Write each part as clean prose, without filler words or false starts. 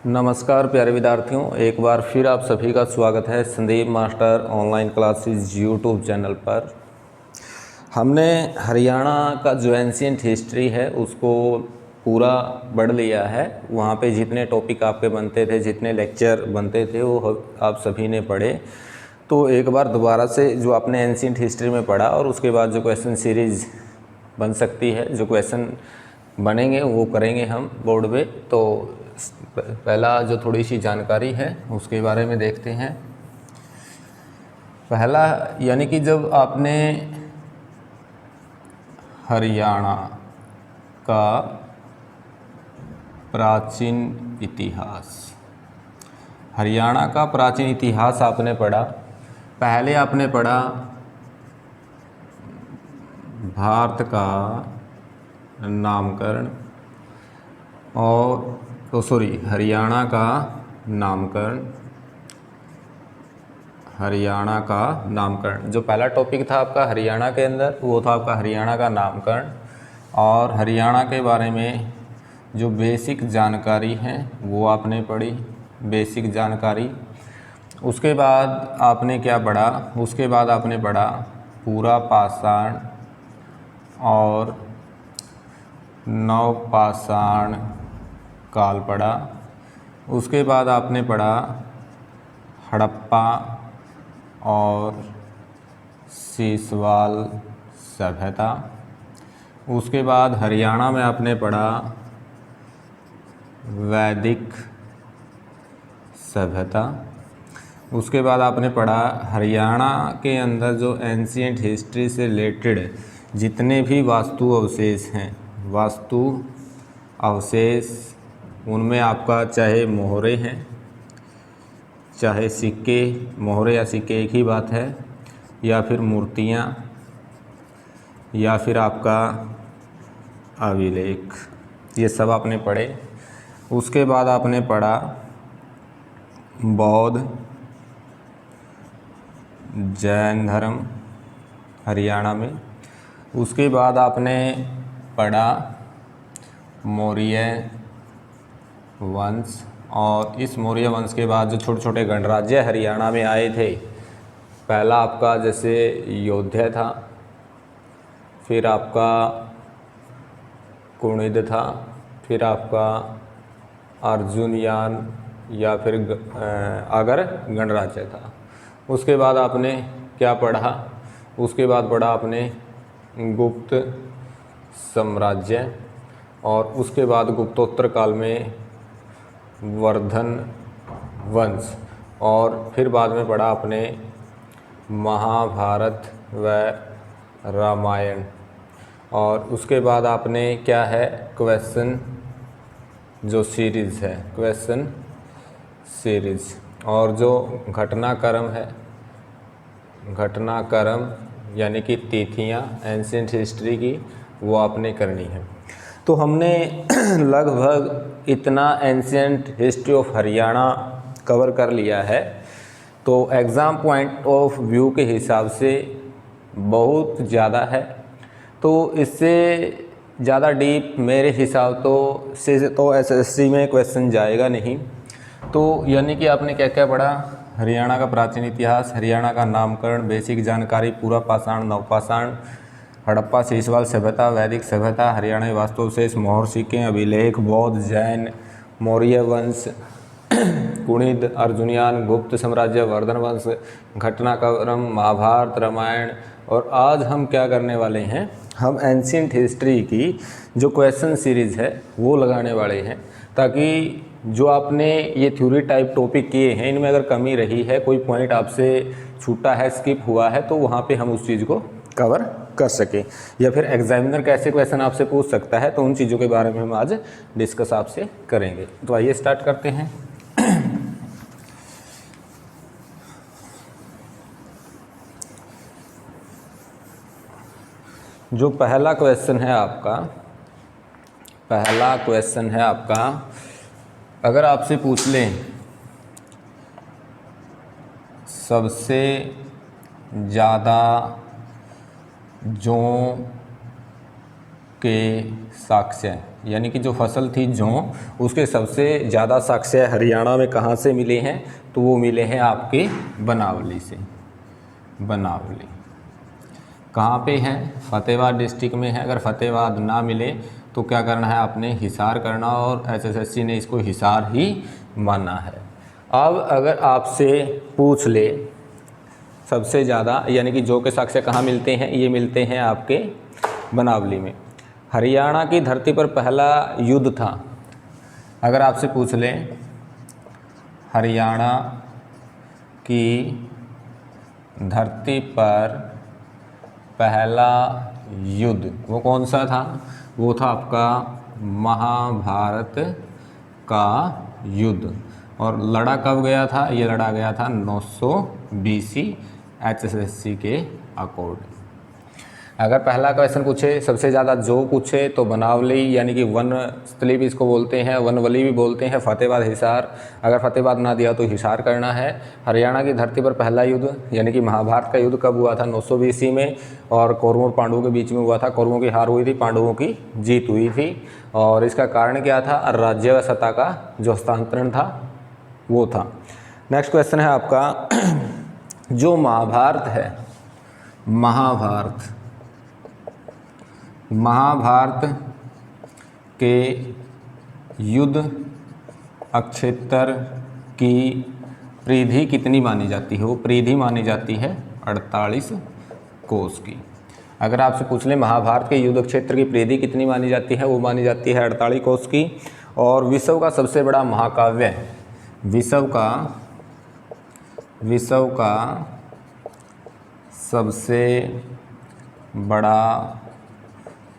नमस्कार प्यारे विद्यार्थियों, एक बार फिर आप सभी का स्वागत है Sandeep master online classes YouTube channel पर। हमने हरियाणा का जो एंशिएंट हिस्ट्री है उसको पूरा पढ़ लिया है। वहाँ पे जितने टॉपिक आपके बनते थे, जितने लेक्चर बनते थे, वो आप सभी ने पढ़े। तो एक बार दोबारा से जो आपने एंशिएंट हिस्ट्री में पढ़ा और उसके बाद जो क्वेश्चन सीरीज़ बन सकती है, जो क्वेश्चन बनेंगे वो करेंगे हम बोर्ड पे। तो पहला जो थोड़ी सी जानकारी है उसके बारे में देखते हैं। पहला यानी कि जब आपने हरियाणा का प्राचीन इतिहास, हरियाणा का प्राचीन इतिहास आपने पढ़ा। पहले आपने पढ़ा भारत का नामकरण और हरियाणा का नामकरण। हरियाणा का नामकरण जो पहला टॉपिक था आपका हरियाणा के अंदर, वो था आपका हरियाणा का नामकरण। और हरियाणा के बारे में जो बेसिक जानकारी है वो आपने पढ़ी, बेसिक जानकारी। उसके बाद आपने क्या पढ़ा? उसके बाद आपने पढ़ा पूरा पाषाण और नवपाषाण काल पढ़ा। उसके बाद आपने पढ़ा हड़प्पा और सीसवाल सभ्यता। उसके बाद हरियाणा में आपने पढ़ा वैदिक सभ्यता। उसके बाद आपने पढ़ा हरियाणा के अंदर जो एंशिएंट हिस्ट्री से रिलेटेड जितने भी वास्तु अवशेष हैं, वास्तु अवशेष, उनमें आपका चाहे मोहरे हैं, चाहे सिक्के, मोहरे या सिक्के एक ही बात है, या फिर मूर्तियाँ, या फिर आपका अभिलेख, ये सब आपने पढ़े। उसके बाद आपने पढ़ा बौद्ध जैन धर्म हरियाणा में। उसके बाद आपने पढ़ा मौर्य वंश, और इस मौर्य वंश के बाद जो छोटे छोटे गणराज्य हरियाणा में आए थे, पहला आपका जैसे योध्या था, फिर आपका कुणिद था, फिर आपका अर्जुनयान या फिर अगर गणराज्य था। उसके बाद आपने क्या पढ़ा? उसके बाद पढ़ा आपने गुप्त साम्राज्य, और उसके बाद गुप्तोत्तर काल में वर्धन वंश, और फिर बाद में पढ़ा आपने महाभारत व रामायण। और उसके बाद आपने क्या है, क्वेश्चन जो सीरीज़ है, क्वेश्चन सीरीज़, और जो घटनाक्रम है, घटनाक्रम यानी कि तिथियाँ एंशिएंट हिस्ट्री की, वो आपने करनी है। तो हमने लगभग इतना ancient history of Haryana cover कर लिया है। तो एग्ज़ाम पॉइंट ऑफ व्यू के हिसाब से बहुत ज़्यादा है, तो इससे ज़्यादा डीप मेरे हिसाब तो एसएससी में क्वेश्चन जाएगा नहीं। तो यानी कि आपने क्या क्या पढ़ा? हरियाणा का प्राचीन इतिहास, हरियाणा का नामकरण, बेसिक जानकारी, पूरा पाषाण नवपाषाण, हड़प्पा सीसवाल सभ्यता, वैदिक सभ्यता, हरियाणा वास्तुअवशेष, मोहर सिक्के, अभिलेख, बौद्ध जैन, मौर्य वंश, कुणिद, अर्जुनयान, गुप्त साम्राज्य, वर्धन वंश, घटनाक्रम, महाभारत, रामायण। और आज हम क्या करने वाले हैं, हम एंशिएंट हिस्ट्री की जो क्वेश्चन सीरीज़ है वो लगाने वाले हैं, ताकि जो आपने ये थ्योरी टाइप टॉपिक किए हैं, इनमें अगर कमी रही है, कोई पॉइंट आपसे छूटा है, स्किप हुआ है, तो वहाँ पे हम उस चीज़ को कवर कर सकें, या फिर एग्जामिनर कैसे क्वेश्चन आपसे पूछ सकता है, तो उन चीज़ों के बारे में हम आज डिस्कस आपसे करेंगे। तो आइए स्टार्ट करते हैं। जो पहला क्वेश्चन है आपका, पहला क्वेश्चन है आपका, अगर आपसे पूछ लें सबसे ज़्यादा जौ के साक्ष्य, यानी कि जो फसल थी जौ, उसके सबसे ज़्यादा साक्ष्य हरियाणा में कहाँ से मिले हैं? तो वो मिले हैं आपके बनावली से। बनावली कहाँ पे है? फतेहाबाद डिस्ट्रिक्ट में है। अगर फतेहाबाद ना मिले तो क्या करना है आपने? हिसार करना, और एसएससी ने इसको हिसार ही माना है। अब अगर आपसे पूछ ले सबसे ज़्यादा यानी कि जौ के साक्ष्य कहाँ मिलते हैं? ये मिलते हैं आपके बनावली में। हरियाणा की धरती पर पहला युद्ध था, अगर आपसे पूछ लें हरियाणा की धरती पर पहला युद्ध वो कौन सा था? वो था आपका महाभारत का युद्ध। और लड़ा कब गया था? ये लड़ा गया था 900 BC एचएसएससी के अकॉर्डिंग। अगर पहला क्वेश्चन पूछे सबसे ज़्यादा जो पूछे तो बनावली यानी कि वनस्थली भी इसको बोलते हैं, वनवली भी बोलते हैं, फतेहाबाद, हिसार। अगर फतेहाबाद ना दिया तो हिसार करना है। हरियाणा की धरती पर पहला युद्ध यानी कि महाभारत का युद्ध कब हुआ था? 900 BC में, और कौरवों और पांडवों के बीच में हुआ था। कौरवों की हार हुई थी, पांडवों की जीत हुई थी। और इसका कारण क्या था? राज्य व सत्ता का जो हस्तांतरण था वो था। नेक्स्ट क्वेश्चन है आपका जो महाभारत है, महाभारत के युद्ध अक्षेत्र की परिधि कितनी मानी जाती है? वो परिधि मानी जाती है 48 कोस की। अगर आपसे पूछ लें महाभारत के युद्ध क्षेत्र की परिधि कितनी मानी जाती है? वो मानी जाती है 48 कोस की। और विश्व का सबसे बड़ा महाकाव्य, विश्व का सबसे बड़ा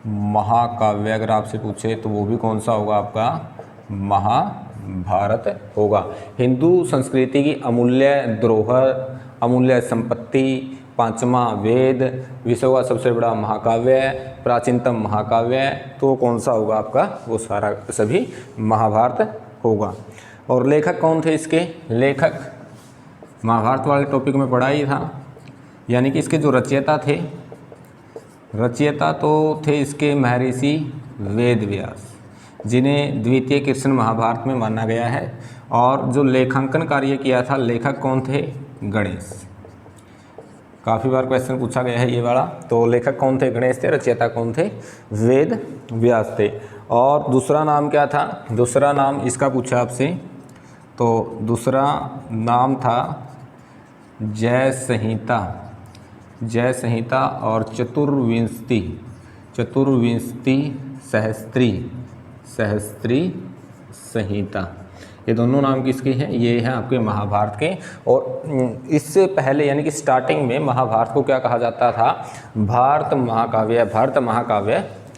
महाकाव्य अगर आपसे पूछे तो वो भी कौन सा होगा? आपका महाभारत होगा। हिंदू संस्कृति की अमूल्य धरोहर, अमूल्य संपत्ति, पांचवा वेद, विश्व का सबसे बड़ा महाकाव्य, प्राचीनतम महाकाव्य, तो कौन सा होगा आपका? वो सारा सभी महाभारत होगा। और लेखक कौन थे इसके? लेखक महाभारत वाले टॉपिक में पढ़ा ही था, यानी कि इसके जो रचयिता थे, रचयिता तो थे इसके महर्षि वेदव्यास, जिन्हें द्वितीय कृष्ण महाभारत में माना गया है। और जो लेखांकन कार्य किया था, लेखक कौन थे? गणेश। काफ़ी बार क्वेश्चन पूछा गया है ये वाला। तो लेखक कौन थे? गणेश थे। रचयिता कौन थे? वेद व्यास थे। और दूसरा नाम क्या था? दूसरा नाम इसका पूछा आपसे, तो दूसरा नाम था जय संहिता। जय संहिता और चतुर्विंशति सहस्त्री संहिता, ये दोनों नाम किसके हैं? ये हैं आपके महाभारत के। और इससे पहले यानी कि स्टार्टिंग में महाभारत को क्या कहा जाता था? भारत महाकाव्य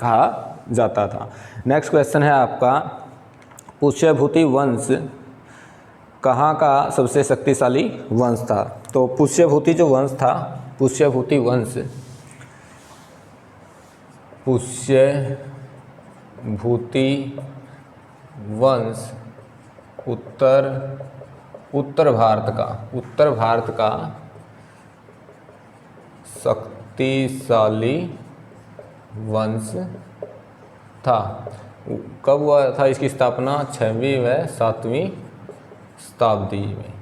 कहा जाता था। नेक्स्ट क्वेश्चन है आपका पुष्यभूति वंश कहाँ का सबसे शक्तिशाली वंश था? तो पुष्यभूति जो वंश था, पुष्यभूति वंश उत्तर भारत का शक्तिशाली वंश था। कब हुआ था इसकी स्थापना? 6वीं व 7वीं शताब्दी में।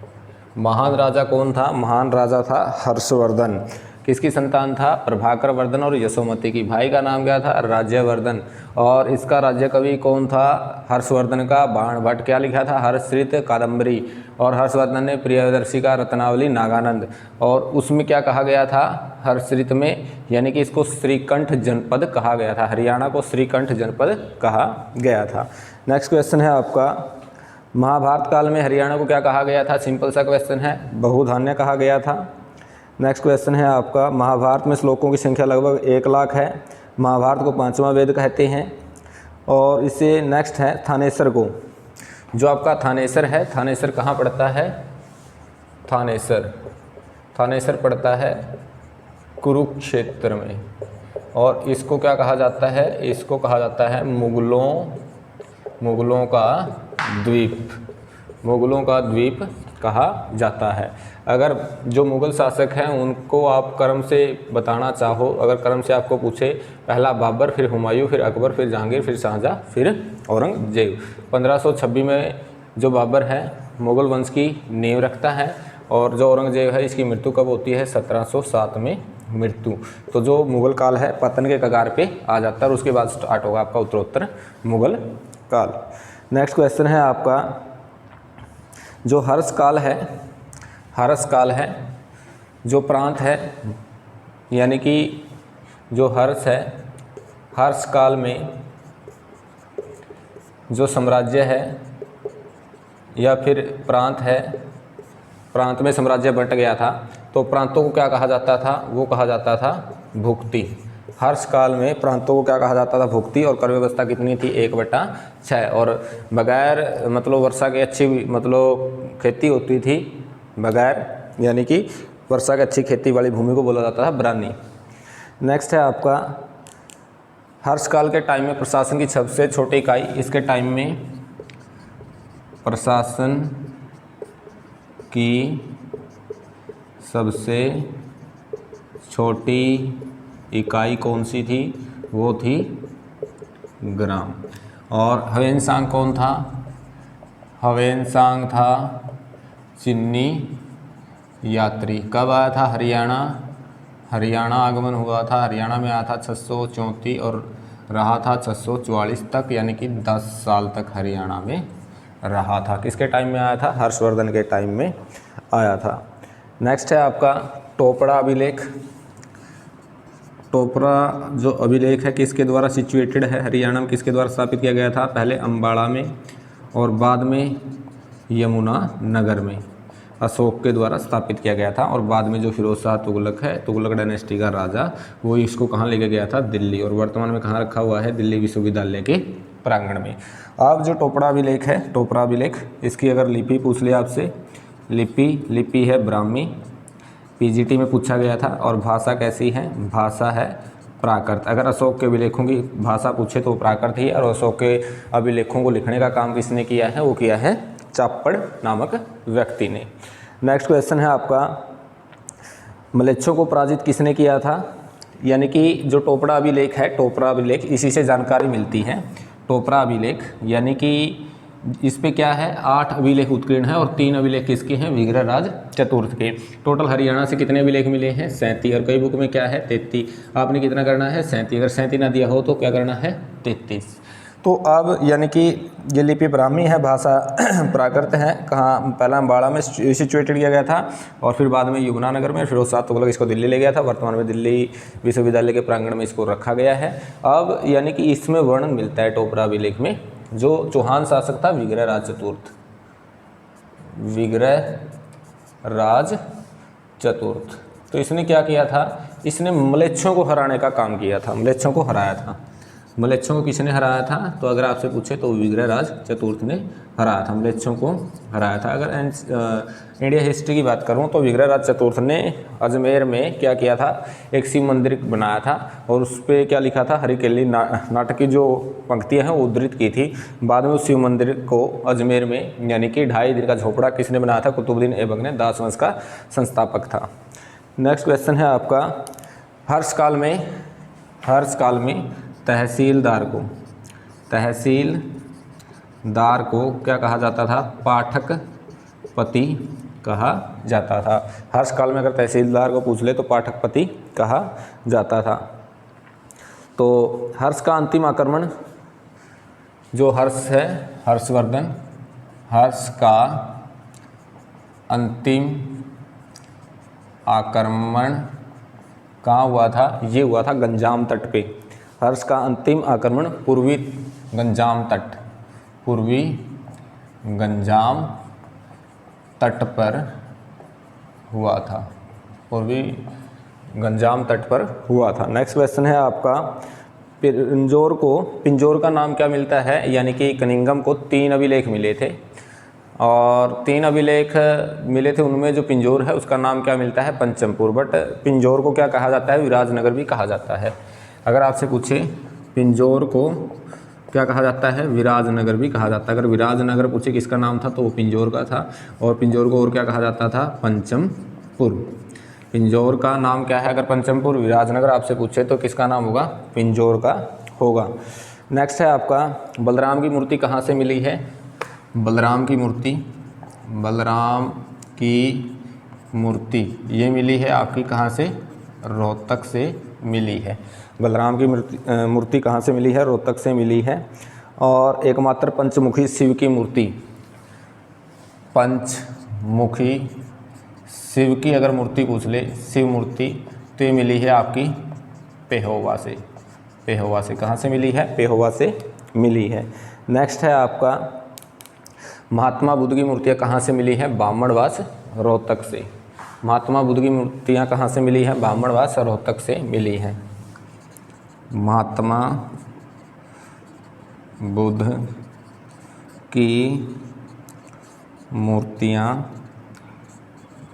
महान राजा कौन था? महान राजा था हर्षवर्धन। किसकी संतान था? प्रभाकर वर्धन और यशोमती की। भाई का नाम क्या था? राज्यवर्धन। और इसका राज्य कवि कौन था? हर्षवर्धन का बाण भट्ट। क्या लिखा था? हर्षश्रित कादम्बरी। और हर्षवर्धन ने प्रियदर्शी का रत्नावली नागानंद। और उसमें क्या कहा गया था? हर्षश्रित में यानी कि इसको श्रीकंठ जनपद कहा गया था। हरियाणा को श्रीकंठ जनपद कहा गया था। नेक्स्ट क्वेश्चन है आपका महाभारत काल में हरियाणा को क्या कहा गया था? सिंपल सा क्वेश्चन है, बहुधान्य कहा गया था। नेक्स्ट क्वेश्चन है आपका महाभारत में श्लोकों की संख्या लगभग 1 लाख है। महाभारत को 5वां वेद कहते हैं। और इसे नेक्स्ट है थानेसर को, जो आपका थानेसर है, थानेसर कहाँ पड़ता है? थानेसर पड़ता है कुरुक्षेत्र में। और इसको क्या कहा जाता है? इसको कहा जाता है मुगलों का द्वीप कहा जाता है। अगर जो मुग़ल शासक हैं उनको आप क्रम से बताना चाहो, अगर क्रम से आपको पूछे, पहला बाबर, फिर हुमायूं, फिर अकबर, फिर जहांगीर, फिर शाहजहाँ, फिर औरंगजेब। 1526 में जो बाबर है मुग़ल वंश की नींव रखता है, और जो औरंगजेब है इसकी मृत्यु कब होती है? 1707 में मृत्यु। तो जो मुग़ल काल है पतन के कगार पे आ जाता है, और उसके बाद स्टार्ट होगा आपका उत्तरोत्तर मुग़ल काल। नेक्स्ट क्वेश्चन है आपका, जो हर्ष काल है, हर्ष काल है, जो प्रांत है, यानी कि जो हर्ष है, हर्ष काल में जो साम्राज्य है या फिर प्रांत है, प्रांत में साम्राज्य बंट गया था, तो प्रांतों को क्या कहा जाता था? वो कहा जाता था भुक्ति। हर्ष काल में प्रांतों को क्या कहा जाता था? भुक्ति। और कर व्यवस्था कितनी थी? 1/6। और बगैर मतलब वर्षा की अच्छी मतलब खेती होती थी, बगैर यानी कि वर्षा की अच्छी खेती वाली भूमि को बोला जाता था ब्रानी। नेक्स्ट है आपका, हर्ष काल के टाइम में प्रशासन की सबसे छोटी इकाई, इसके टाइम में प्रशासन की सबसे छोटी इकाई कौन सी थी? वो थी ग्राम। और ह्वेनसांग कौन था? ह्वेनसांग था चीनी यात्री। कब आया था? हरियाणा, हरियाणा आगमन हुआ था, हरियाणा में आया था 634 और रहा था 644 तक, यानी कि 10 साल तक हरियाणा में रहा था। किसके टाइम में आया था? हर्षवर्धन के टाइम में आया था। नेक्स्ट है आपका टोपड़ा अभिलेख। टोपड़ा जो अभिलेख है किसके द्वारा सिचुएटेड है? हरियाणा में किसके द्वारा स्थापित किया गया था? पहले अम्बाड़ा में और बाद में यमुना नगर में अशोक के द्वारा स्थापित किया गया था। और बाद में जो फिरोज शाह तुगलक है, तुगलक डायनेस्टी का राजा, वो इसको कहाँ लेके गया था? दिल्ली। और वर्तमान में कहाँ रखा हुआ है? दिल्ली विश्वविद्यालय के प्रांगण में। अब जो टोपड़ा अभिलेख है, टोपड़ा अभिलेख, इसकी अगर लिपि पूछ लिया आपसे, लिपि है ब्राह्मी, पीजीटी में पूछा गया था। और भाषा कैसी है? भाषा है प्राकृत। अगर अशोक के अभिलेखों की भाषा पूछे तो प्राकृत ही है। और अशोक के अभिलेखों को लिखने का काम किसने किया है? वो किया है चाप्पड़ नामक व्यक्ति ने। नेक्स्ट क्वेश्चन है आपका, म्लेच्छों को पराजित किसने किया था? यानी कि जो टोपड़ा अभिलेख है, टोपड़ा अभिलेख, इसी से जानकारी मिलती है। टोपड़ा अभिलेख यानी कि इस पे क्या है? 8 अभिलेख उत्कीर्ण है और 3 अभिलेख किसके हैं? विग्रहराज चतुर्थ के। टोटल हरियाणा से कितने अभिलेख मिले हैं? 37। और कई बुक में क्या है? 33। आपने कितना करना है? 37। अगर 37 ना दिया हो तो क्या करना है? 33। तो अब यानी कि ये लिपि ब्राह्मी है, भाषा प्राकृत है। कहाँ? पहला अम्बाड़ा में सिचुएटेड किया गया था और फिर बाद में यमुनानगर में फिरोज शाह तुगलक इसको दिल्ली ले गया था। वर्तमान में दिल्ली विश्वविद्यालय के प्रांगण में इसको रखा गया है। अब यानी कि इसमें वर्णन मिलता है टोपड़ा अभिलेख में, जो चौहान शासक था विग्रहराज चतुर्थ, विग्रहराज चतुर्थ। तो इसने क्या किया था? इसने म्लेच्छों को हराने का काम किया था, म्लेच्छों को हराया था। म्लेच्छों को किसने हराया था? तो अगर आपसे पूछे तो विग्रहराज चतुर्थ ने हराया था, म्लेच्छों को हराया था। अगर इंडिया हिस्ट्री की बात करूं तो विग्रहराज चतुर्थ ने अजमेर में क्या किया था? एक शिव मंदिर बनाया था और उस पर क्या लिखा था? हरिकेली नाटक की जो पंक्तियां हैं वो उद्धृत की थी। बाद में उस शिव मंदिर को अजमेर में यानी कि 2.5 दिन का झोपड़ा किसने बनाया था? कुतुबुद्दीन ऐबक ने, दास वंश का संस्थापक था। नेक्स्ट क्वेश्चन है आपका, हर्ष काल में तहसीलदार को क्या कहा जाता था? पाठक पति कहा जाता था। हर्ष काल में अगर तहसीलदार को पूछ ले तो पाठक पति कहा जाता था। तो हर्ष का अंतिम आक्रमण, जो हर्ष है हर्षवर्धन, हर्ष का अंतिम आक्रमण कहाँ हुआ था? ये हुआ था गंजाम तट पे। हर्ष का अंतिम आक्रमण पूर्वी गंजाम तट पर हुआ था, पूर्वी गंजाम तट पर हुआ था। नेक्स्ट क्वेश्चन है आपका, पिंजौर का नाम क्या मिलता है? यानी कि कनिंगम को 3 अभिलेख मिले थे और 3 अभिलेख मिले थे, उनमें जो पिंजौर है उसका नाम क्या मिलता है? पंचमपुर। बट पिंजौर को क्या कहा जाता है? विराजनगर भी कहा जाता है। अगर आपसे पूछे पिंजौर को क्या कहा जाता है, विराजनगर भी कहा जाता है। अगर विराजनगर पूछे किसका नाम था तो वो पिंजौर का था, और पिंजौर को और क्या कहा जाता था, पंचमपुर। पिंजौर का नाम क्या है, अगर पंचमपुर विराजनगर आपसे पूछे तो किसका नाम होगा, पिंजौर का होगा। नेक्स्ट है आपका बलराम की मूर्ति कहाँ से मिली है, बलराम की मूर्ति, बलराम की मूर्ति ये मिली है आपकी कहाँ से, रोहतक से मिली है। बलराम की मूर्ति कहाँ से मिली है, रोहतक से मिली है। और एकमात्र पंचमुखी शिव की मूर्ति, पंचमुखी शिव की अगर मूर्ति पूछ ले, शिव मूर्ति, तो ये मिली है आपकी पेहोवा से। पेहोवा से कहाँ से मिली है, पेहोवा से मिली है। नेक्स्ट है आपका महात्मा बुद्ध की मूर्तियाँ कहाँ से मिली है, बामणवास रोहतक से। महात्मा बुद्ध की मूर्तियाँ कहाँ से मिली है, बामणवास रोहतक से मिली हैं। महात्मा बुद्ध की मूर्तियाँ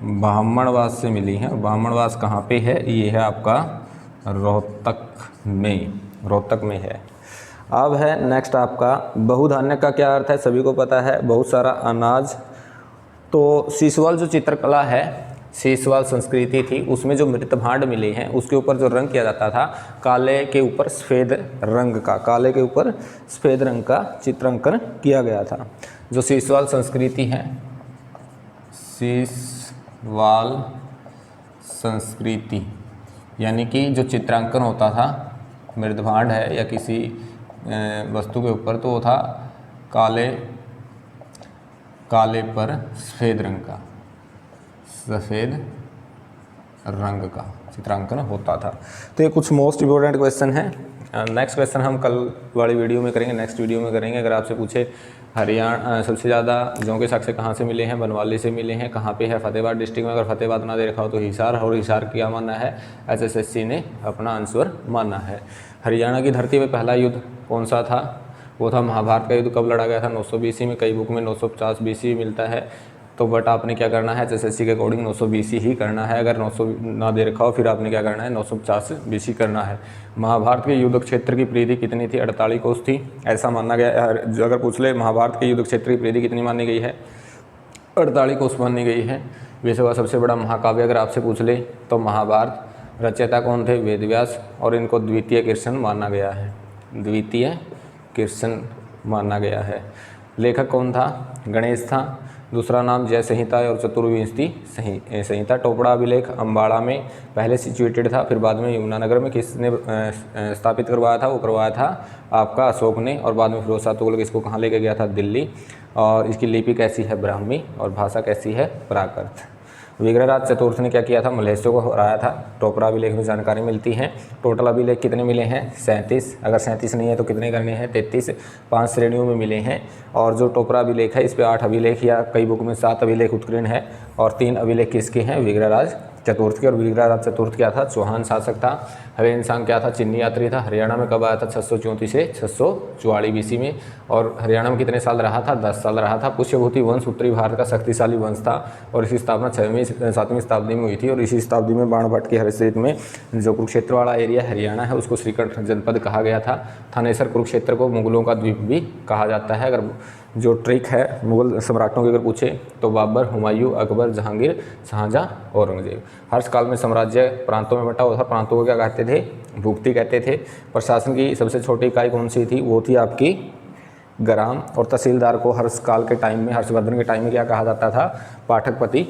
बामणवास से मिली हैं। बामणवास कहाँ पे है, ये है आपका रोहतक में, रोहतक में है। अब है नेक्स्ट आपका बहुधान्य का क्या अर्थ है, सभी को पता है, बहुत सारा अनाज। तो सीसवाल जो चित्रकला है, सीसवाल संस्कृति थी, उसमें जो मृत भांड मिले हैं उसके ऊपर जो रंग किया जाता था, काले के ऊपर सफ़ेद रंग का, काले के ऊपर सफ़ेद रंग का चित्रांकन किया गया था। जो सीसवाल संस्कृति है, सीसवाल संस्कृति यानी कि जो चित्रांकन होता था मृत भांड है या किसी वस्तु के ऊपर, तो वो था काले पर सफ़ेद रंग का, सफ़ेद रंग का चित्रांकन होता था। तो ये कुछ मोस्ट इम्पोर्टेंट क्वेश्चन है। नेक्स्ट क्वेश्चन हम कल वाली वीडियो में करेंगे, नेक्स्ट वीडियो में करेंगे। अगर आपसे पूछे हरियाणा सबसे ज़्यादा जौ के साक्ष्य कहाँ से मिले हैं, बनवाली से मिले हैं, कहाँ पे है, फतेहाबाद डिस्ट्रिक्ट में। अगर फतेहाबाद ना दे रखा हो तो हिसार, और हिसार क्या माना है, SSSC ने अपना आंसर माना है। हरियाणा की धरती पर पहला युद्ध कौन सा था, वो था महाभारत का युद्ध। कब लड़ा गया था, 900 BC में। कई बुक में 950 BC मिलता है, तो बट आपने क्या करना है, SSSC के अकॉर्डिंग 900 BC ही करना है। अगर 900 ना दे रखा हो फिर आपने क्या करना है, 950 BC करना है। महाभारत के युद्ध क्षेत्र की परिधि कितनी थी, 48 कोस थी, ऐसा माना गया। अगर पूछ ले महाभारत के युद्ध क्षेत्र की परिधि कितनी मानी गई है, 48 कोस मानी गई है। विश्व का सबसे बड़ा महाकाव्य अगर आपसे पूछ ले तो महाभारत, रचयिता कौन थे, वेदव्यास, और इनको द्वितीय कृष्ण माना गया है, द्वितीय कृष्ण माना गया है। लेखक कौन था, गणेश था। दूसरा नाम जय संहिता और चतुर्विंशति संहिता। टोपड़ा अभिलेख अम्बाड़ा में पहले सिचुएटेड था, फिर बाद में यमुनानगर में किसने स्थापित करवाया था, वो करवाया था आपका अशोक ने, और बाद में फिरोज शाह तुगलक इसको कहाँ लेके गया था, दिल्ली। और इसकी लिपि कैसी है, ब्राह्मी, और भाषा कैसी है, प्राकृत। विग्रहराज चतुर्थ ने क्या किया था, मलहेशों को हराया था। टोपरा अभिलेख में जानकारी मिलती है। टोटल अभिलेख कितने मिले हैं, 37। अगर 37 नहीं है तो कितने करने हैं, 33। 5 श्रेणियों में मिले हैं। और जो टोपरा अभिलेख है इस पे 8 अभिलेख या कई बुक में 7 अभिलेख उत्कीर्ण है, और 3 अभिलेख किसके हैं, विग्रहराज चतुर्थ के। और विग्रहराज चतुर्थ क्या था, चौहान शासक था। हवे इंसान क्या था, चिन्नी यात्री था। हरियाणा में कब आया था, 634 से 644 BC में। और हरियाणा में कितने साल रहा था, 10 साल रहा था। पुष्यभूति वंश उत्तरी भारत का शक्तिशाली वंश था, और इसकी स्थापना 7वीं शताब्दी में हुई थी। और इसी शताब्दी में बाणभट्ट की हरित में जो कुरुक्षेत्र वाला एरिया हरियाणा है उसको श्रीकंठ जनपद कहा गया था। थानेसर कुरुक्षेत्र को मुगलों का द्वीप भी कहा जाता है। अगर जो ट्रिक है मुगल सम्राटों की अगर पूछे तो बाबर, हुमायूं, अकबर, जहांगीर, शाहजहां, औरंगजेब। हर्ष काल में साम्राज्य प्रांतों में बंटा हुआ था। प्रांतों को क्या कहते थे, भुक्ति कहते थे। प्रशासन की सबसे छोटी इकाई कौन सी थी, वो थी आपकी ग्राम। और तहसीलदार को हर्ष काल के टाइम में, हर्षवर्धन के टाइम में क्या कहा जाता था, पाठकपति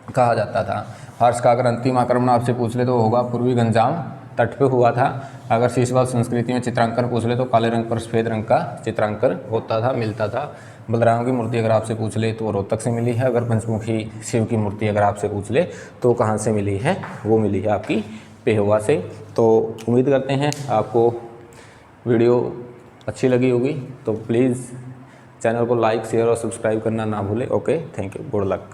कहा जाता था। हर्ष का अगर अंतिम आक्रमण आपसे पूछ ले तो होगा पूर्वी गंजाम तट पे हुआ था। अगर सीसवाल संस्कृति में चित्रांकन पूछ ले तो काले रंग पर सफ़ेद रंग का चित्रांकन होता था, मिलता था। बलराम की मूर्ति अगर आपसे पूछ ले तो रोहतक से मिली है। अगर पंचमुखी शिव की मूर्ति अगर आपसे पूछ ले तो कहाँ से मिली है, वो मिली है आपकी पेहोवा से। तो उम्मीद करते हैं आपको वीडियो अच्छी लगी होगी, तो प्लीज़ चैनल को लाइक, शेयर और सब्सक्राइब करना ना भूलें। Okay, thank you, good luck.